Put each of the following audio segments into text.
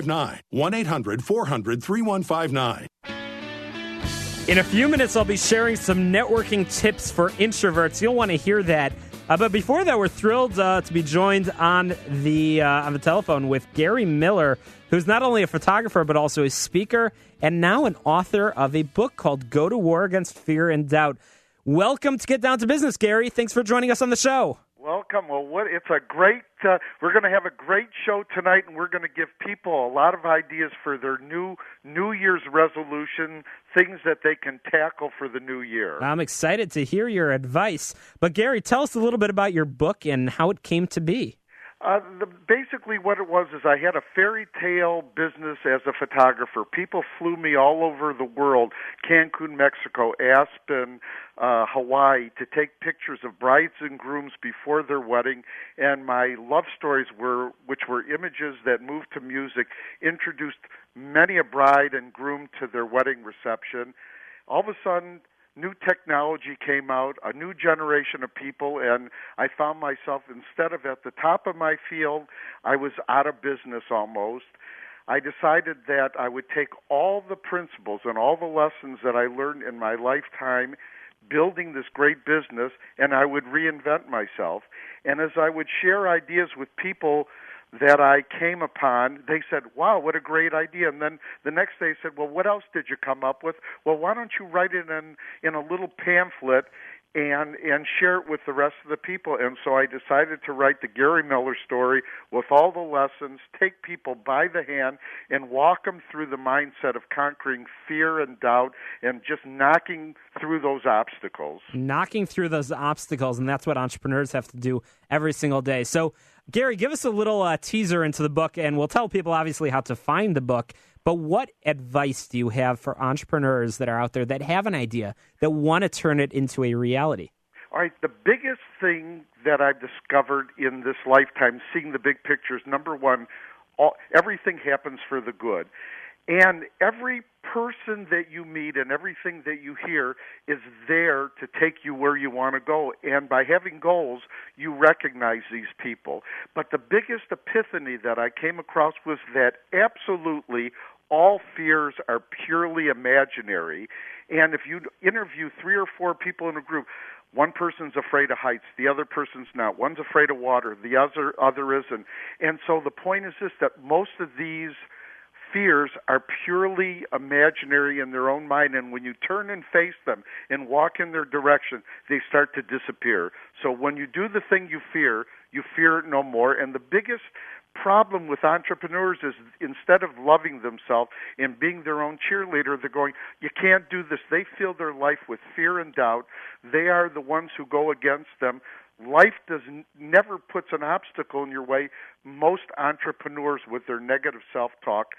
1-800-400-3159. In a few minutes, I'll be sharing some networking tips for introverts. You'll want to hear that. But before that, we're thrilled to be joined on the telephone with Gary Miller, who's not only a photographer but also a speaker and now an author of a book called Go to War Against Fear and Doubt. Welcome to Get Down to Business, Gary. Thanks for joining us on the show. Welcome. Well, it's a great, we're going to have a great show tonight, and we're going to give people a lot of ideas for their New Year's resolution, things that they can tackle for the new year. I'm excited to hear your advice. But, Gary, tell us a little bit about your book and how it came to be. Basically what it was is I had a fairy tale business as a photographer. People flew me all over the world, Cancun, Mexico, Aspen, Hawaii, to take pictures of brides and grooms before their wedding, and my love stories which were images that moved to music, introduced many a bride and groom to their wedding reception. All of a sudden, new technology came out, a new generation of people, and I found myself, instead of at the top of my field, I was out of business almost. I decided that I would take all the principles and all the lessons that I learned in my lifetime building this great business, and I would reinvent myself. And as I would share ideas with people that I came upon, they said, wow, what a great idea. And then the next day said, well, what else did you come up with? Well, why don't you write it in a little pamphlet and share it with the rest of the people? And so I decided to write the Gary Miller story with all the lessons, take people by the hand and walk them through the mindset of conquering fear and doubt and just knocking through those obstacles. Knocking through those obstacles, and that's what entrepreneurs have to do every single day. So, Gary, give us a little teaser into the book, and we'll tell people, obviously, how to find the book. But what advice do you have for entrepreneurs that are out there that have an idea, that want to turn it into a reality? All right, the biggest thing that I've discovered in this lifetime, seeing the big pictures, number one, everything happens for the good. And every person that you meet and everything that you hear is there to take you where you want to go. And by having goals, you recognize these people. But the biggest epiphany that I came across was that absolutely all fears are purely imaginary. And if you interview 3 or 4 people in a group, one person's afraid of heights, the other person's not. One's afraid of water, the other isn't. And so the point is this, that most of these fears are purely imaginary in their own mind, and when you turn and face them and walk in their direction, they start to disappear. So when you do the thing you fear it no more. And the biggest problem with entrepreneurs is instead of loving themselves and being their own cheerleader, they're going, you can't do this. They fill their life with fear and doubt. They are the ones who go against them. Life never puts an obstacle in your way. Most entrepreneurs, with their negative self-talk,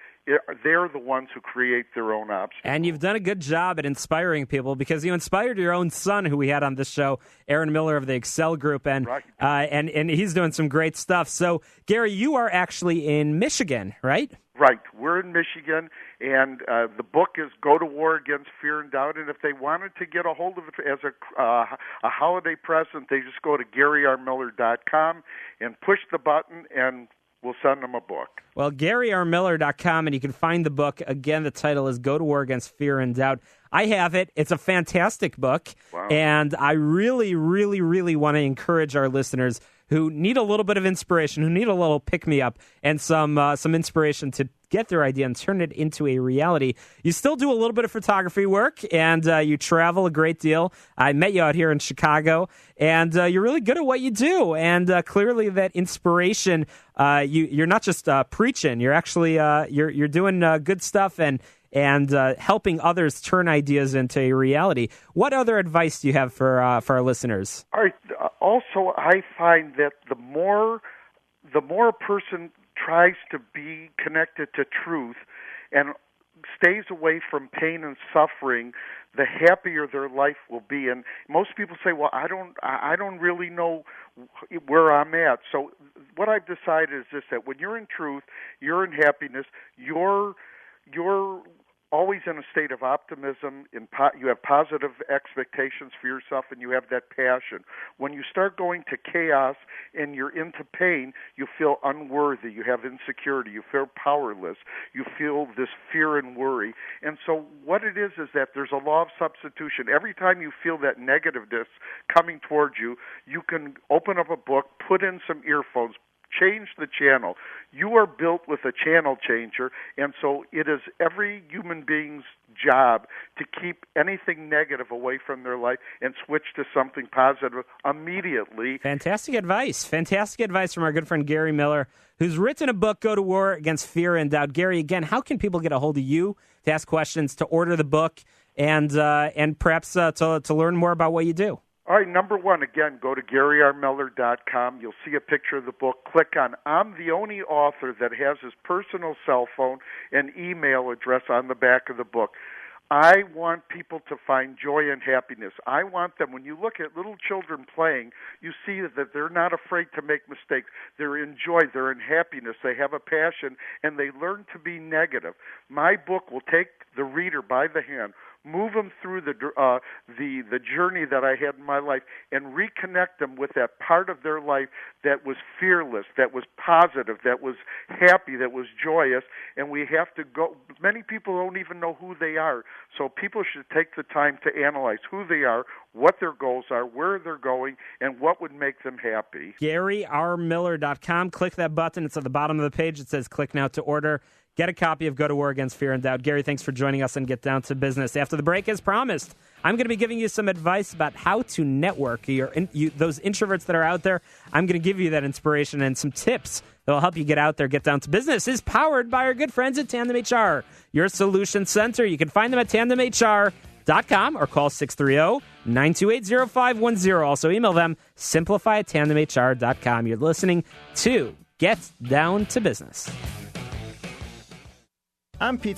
they're the ones who create their own obstacles. And you've done a good job at inspiring people, because you inspired your own son, who we had on this show, Aaron Miller of the Excel Group, and right. and he's doing some great stuff. So, Gary, you are actually in Michigan, right? Right. We're in Michigan, and the book is Go to War Against Fear and Doubt. And if they wanted to get a hold of it as a holiday present, they just go to GaryRMiller.com and push the button, and we'll send them a book. Well, GaryRMiller.com, and you can find the book. Again, the title is Go to War Against Fear and Doubt. I have it. It's a fantastic book, wow. And I really, really, really want to encourage our listeners who need a little bit of inspiration, who need a little pick-me-up and some inspiration to get their idea and turn it into a reality. You still do a little bit of photography work, and you travel a great deal. I met you out here in Chicago, and you're really good at what you do. And clearly that inspiration, you're not just preaching. You're actually you're doing good stuff and helping others turn ideas into a reality. What other advice do you have for our listeners? All right. Also, I find that the more a person tries to be connected to truth and stays away from pain and suffering, the happier their life will be. And most people say, well, I don't really know where I'm at. So what I've decided is this, that when you're in truth, you're in happiness, your always in a state of optimism. You have positive expectations for yourself, and you have that passion. When you start going to chaos and you're into pain, you feel unworthy. You have insecurity. You feel powerless. You feel this fear and worry. And so what it is that there's a law of substitution. Every time you feel that negativeness coming towards you, you can open up a book, put in some earphones, change the channel. You are built with a channel changer, and so it is every human being's job to keep anything negative away from their life and switch to something positive immediately. Fantastic advice. Fantastic advice from our good friend Gary Miller, who's written a book, Go to War Against Fear and Doubt. Gary, again, how can people get a hold of you to ask questions, to order the book, and perhaps to learn more about what you do? All right, number one, again, go to GaryRMiller.com. You'll see a picture of the book. Click on I'm the only author that has his personal cell phone and email address on the back of the book. I want people to find joy and happiness. I want them, when you look at little children playing, you see that they're not afraid to make mistakes. They're in joy, they're in happiness, they have a passion, and they learn to be negative. My book will take the reader by the hand, move them through the journey that I had in my life, and reconnect them with that part of their life that was fearless, that was positive, that was happy, that was joyous. And we have to go. Many people don't even know who they are, so people should take the time to analyze who they are, what their goals are, where they're going, and what would make them happy. GaryRMiller.com. Click that button. It's at the bottom of the page. It says click now to order. Get a copy of Go to War Against Fear and Doubt. Gary, thanks for joining us and get down to business. After the break, as promised, I'm going to be giving you some advice about how to network. Those introverts that are out there, I'm going to give you that inspiration and some tips that will help you get out there, get down to business. Is powered by our good friends at Tandem HR, your solution center. You can find them at tandemhr.com or call 630-928-0510. Also email them, simplify@tandemhr.com. You're listening to Get Down to Business. I'm Pete